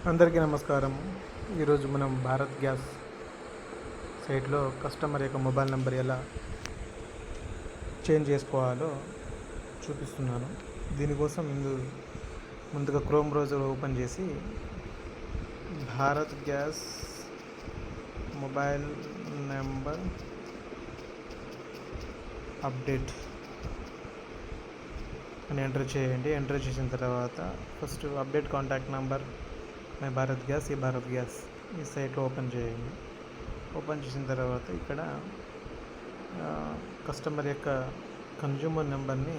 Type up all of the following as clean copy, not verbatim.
అందరికీ నమస్కారం. ఈరోజు మనం భారత్ గ్యాస్ సైట్లో కస్టమర్ యొక్క మొబైల్ నెంబర్ ఎలా చేంజ్ చేసుకోవాలో చూపిస్తున్నాను. దీనికోసం ముందుగా క్రోమ్ బ్రౌజర్ ఓపెన్ చేసి Bharat gas mobile number update అని ఎంటర్ చేయండి. ఎంటర్ చేసిన తర్వాత first update contact number my Bharat gas, ఈ భారత్ గ్యాస్ ఈ సైట్లో ఓపెన్ చేయండి. ఓపెన్ చేసిన తర్వాత ఇక్కడ కస్టమర్ యొక్క కన్జ్యూమర్ నెంబర్ని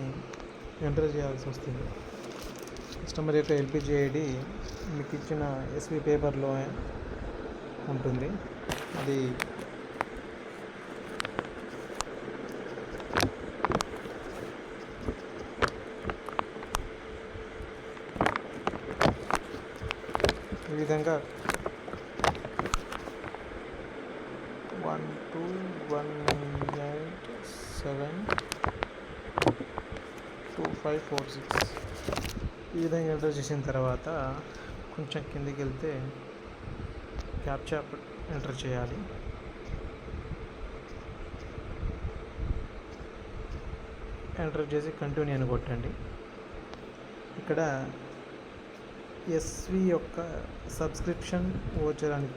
ఎంటర్ చేయాల్సి వస్తుంది. కస్టమర్ యొక్క ఎల్పిజి ఐడి మీకు ఇచ్చిన ఎస్వి పేపర్లో ఉంటుంది. అది ఈ విధంగా 1218725546 ఈ విధంగా ఎంటర్ చేసిన తర్వాత కొంచెం కిందికి వెళ్తే క్యాప్చా ఎంటర్ చేయాలి. ఎంటర్ చేసి కంటిన్యూ అని కొట్టండి. ఇక్కడ ఎస్వి యొక్క సబ్స్క్రిప్షన్ ఓచర్ అని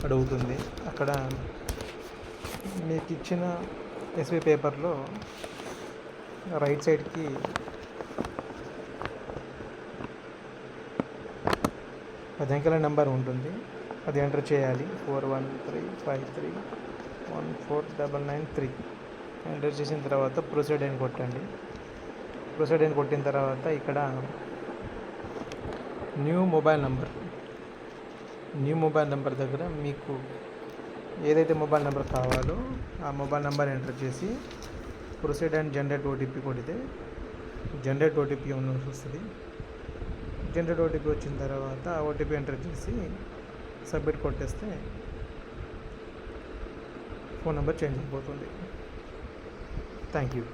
అడుగుతుంది. అక్కడ మీకు ఇచ్చిన ఎస్వి పేపర్లో రైట్ సైడ్కి పది అంకెల నెంబర్ ఉంటుంది. అది ఎంటర్ చేయాలి. 4135314993 ఎంటర్ చేసిన తర్వాత ప్రొసీడ్ అని కొట్టండి. ప్రొసీడ్ అని కొట్టిన తర్వాత ఇక్కడ న్యూ మొబైల్ నెంబర్ దగ్గర మీకు ఏదైతే మొబైల్ నెంబర్ కావాలో ఆ మొబైల్ నెంబర్ ఎంటర్ చేసి ప్రొసీడ్ అండ్ జనరేట్ ఓటీపీ కొడితే జనరేట్ ఓటీపీ వస్తుంది. జనరేట్ ఓటీపీ వచ్చిన తర్వాత ఆ ఓటీపీ ఎంటర్ చేసి సబ్మిట్ కొట్టేస్తే ఫోన్ నెంబర్ చేంజ్ అయిపోతుంది. Thank you.